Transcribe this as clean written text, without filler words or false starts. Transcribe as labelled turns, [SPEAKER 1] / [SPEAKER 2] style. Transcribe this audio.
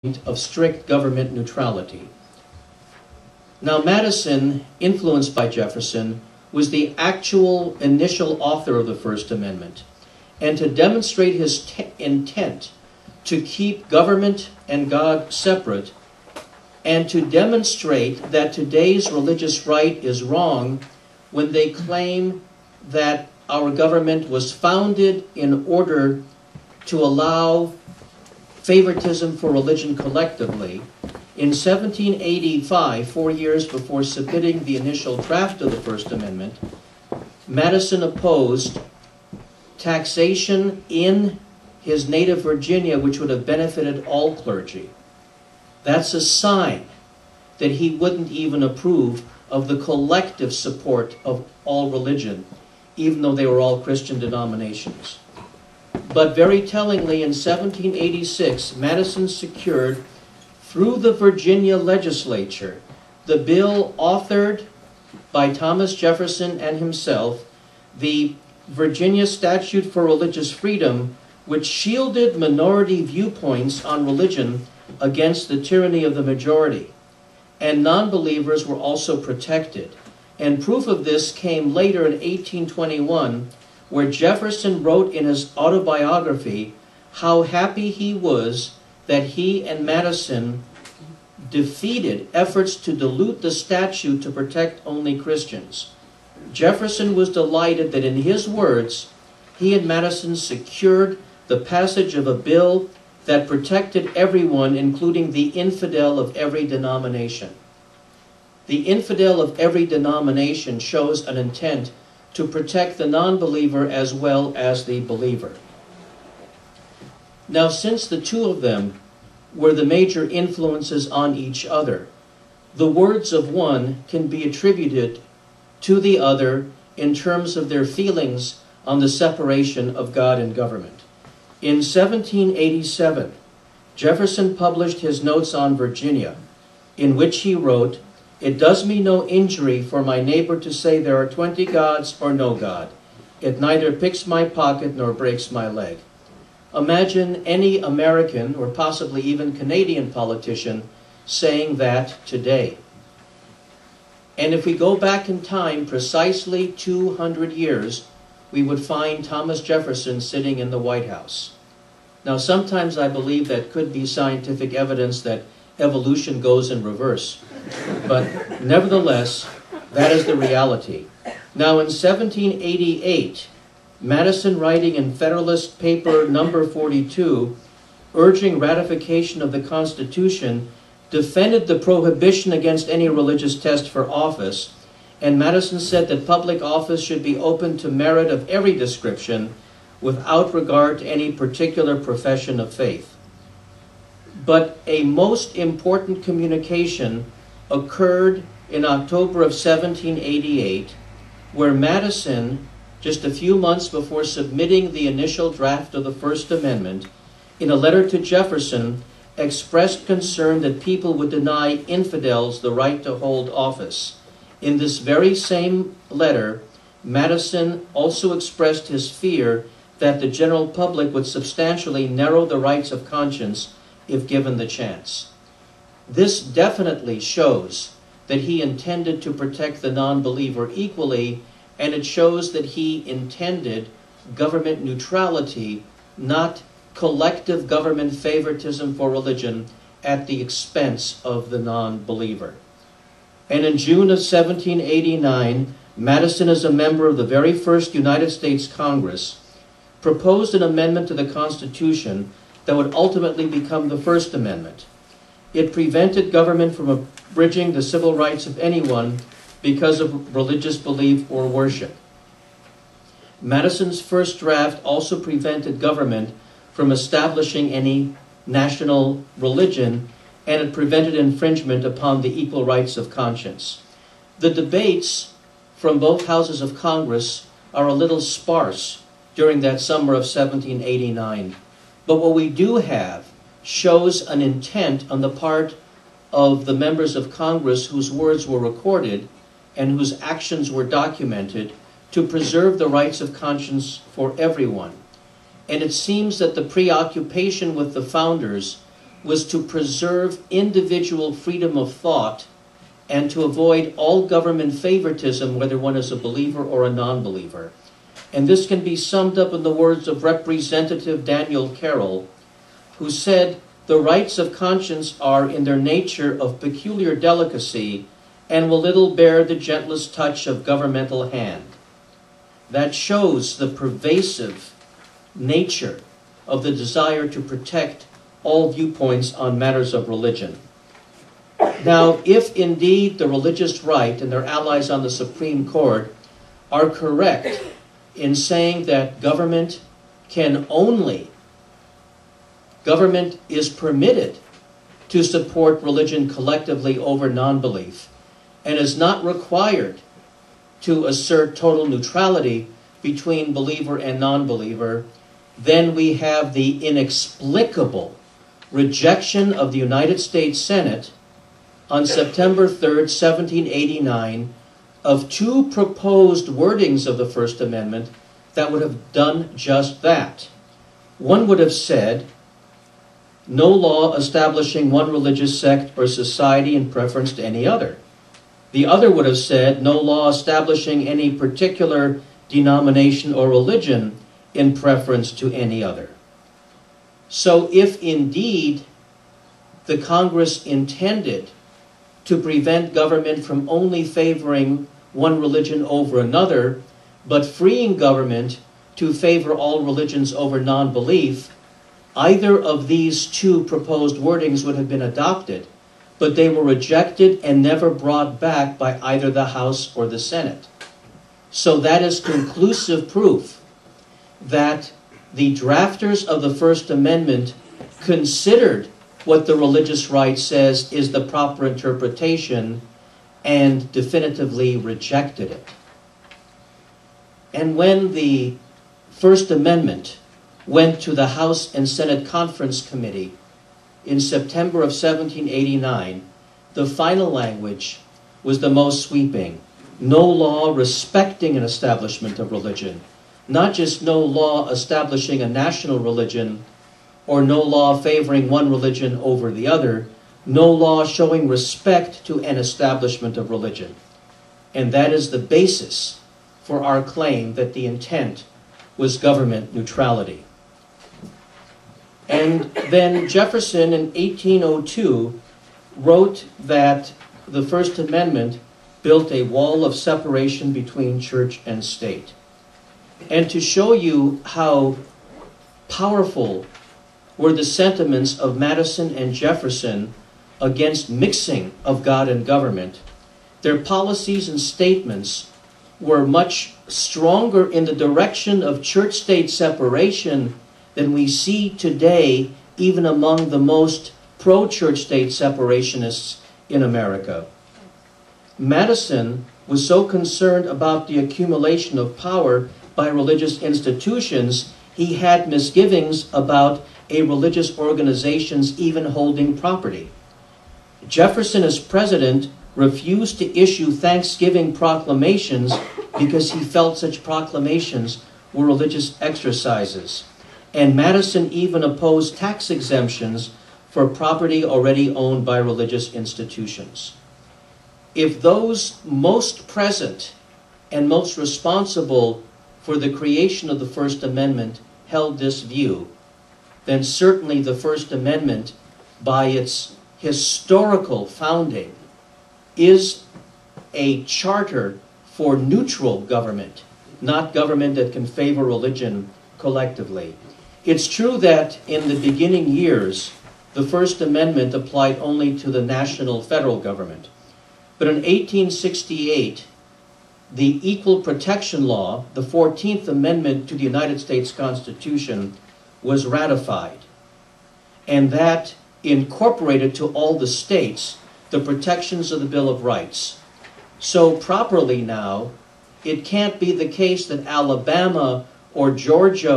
[SPEAKER 1] of strict government neutrality. Now, Madison, influenced by Jefferson, was the actual initial author of the First Amendment, and to demonstrate his intent to keep government and God separate, and to demonstrate that today's religious right is wrong when they claim that our government was founded in order to allow favoritism for religion collectively. In 1785, 4 years before submitting the initial draft of the First Amendment, Madison opposed taxation in his native Virginia, which would have benefited all clergy. That's a sign that he wouldn't even approve of the collective support of all religion, even though they were all Christian denominations. But very tellingly, in 1786, Madison secured, through the Virginia legislature, the bill authored by Thomas Jefferson and himself, the Virginia Statute for Religious Freedom, which shielded minority viewpoints on religion against the tyranny of the majority. And non-believers were also protected. And proof of this came later in 1821, where Jefferson wrote in his autobiography how happy he was that he and Madison defeated efforts to dilute the statute to protect only Christians. Jefferson was delighted that, in his words, he and Madison secured the passage of a bill that protected everyone, including the infidel of every denomination. The infidel of every denomination shows an intent to protect the non-believer as well as the believer. Now, since the two of them were the major influences on each other, the words of one can be attributed to the other in terms of their feelings on the separation of God and government. In 1787, Jefferson published his Notes on Virginia, in which he wrote, "It does me no injury for my neighbor to say there are 20 gods or no God. It neither picks my pocket nor breaks my leg." Imagine any American or possibly even Canadian politician saying that today. And if we go back in time precisely 200 years, we would find Thomas Jefferson sitting in the White House. Now, sometimes I believe that could be scientific evidence that evolution goes in reverse. But nevertheless, that is the reality. Now, in 1788, Madison, writing in Federalist Paper number 42, urging ratification of the Constitution, defended the prohibition against any religious test for office, and Madison said that public office should be open to merit of every description without regard to any particular profession of faith. But a most important communication occurred in October of 1788, where Madison, just a few months before submitting the initial draft of the First Amendment, in a letter to Jefferson, expressed concern that people would deny infidels the right to hold office. In this very same letter, Madison also expressed his fear that the general public would substantially narrow the rights of conscience if given the chance. This definitely shows that he intended to protect the non-believer equally, and it shows that he intended government neutrality, not collective government favoritism for religion at the expense of the non-believer. And in June of 1789, Madison, as a member of the very first United States Congress, proposed an amendment to the Constitution that would ultimately become the First Amendment. It prevented government from abridging the civil rights of anyone because of religious belief or worship. Madison's first draft also prevented government from establishing any national religion, and it prevented infringement upon the equal rights of conscience. The debates from both houses of Congress are a little sparse during that summer of 1789. But what we do have shows an intent on the part of the members of Congress whose words were recorded and whose actions were documented to preserve the rights of conscience for everyone. And it seems that the preoccupation with the founders was to preserve individual freedom of thought and to avoid all government favoritism, whether one is a believer or a non-believer. And this can be summed up in the words of Representative Daniel Carroll, who said, "The rights of conscience are in their nature of peculiar delicacy and will little bear the gentlest touch of governmental hand." That shows the pervasive nature of the desire to protect all viewpoints on matters of religion. Now, if indeed the religious right and their allies on the Supreme Court are correct in saying that government is permitted to support religion collectively over non-belief and is not required to assert total neutrality between believer and non-believer, then we have the inexplicable rejection of the United States Senate on September 3rd, 1789, of two proposed wordings of the First Amendment that would have done just that. One would have said, "No law establishing one religious sect or society in preference to any other." The other would have said, "No law establishing any particular denomination or religion in preference to any other." So if indeed the Congress intended to prevent government from only favoring one religion over another, but freeing government to favor all religions over non-belief, either of these two proposed wordings would have been adopted, but they were rejected and never brought back by either the House or the Senate. So that is conclusive proof that the drafters of the First Amendment considered what the religious right says is the proper interpretation and definitively rejected it. And when the First Amendment went to the House and Senate Conference Committee in September of 1789, the final language was the most sweeping. No law respecting an establishment of religion, not just no law establishing a national religion or no law favoring one religion over the other, no law showing respect to an establishment of religion. And that is the basis for our claim that the intent was government neutrality. And then Jefferson in 1802 wrote that the First Amendment built a wall of separation between church and state. And to show you how powerful were the sentiments of Madison and Jefferson against mixing of God and government, their policies and statements were much stronger in the direction of church-state separation than we see today, even among the most pro-church-state separationists in America. Madison was so concerned about the accumulation of power by religious institutions, he had misgivings about a religious organization's even holding property. Jefferson, as president, refused to issue Thanksgiving proclamations because he felt such proclamations were religious exercises. And Madison even opposed tax exemptions for property already owned by religious institutions. If those most present and most responsible for the creation of the First Amendment held this view, then certainly the First Amendment, by its historical founding, is a charter for neutral government, not government that can favor religion collectively. It's true that in the beginning years, the First Amendment applied only to the national federal government. But in 1868, the Equal Protection Law, the 14th Amendment to the United States Constitution, was ratified. And that incorporated to all the states the protections of the Bill of Rights. So properly now, it can't be the case that Alabama or Georgia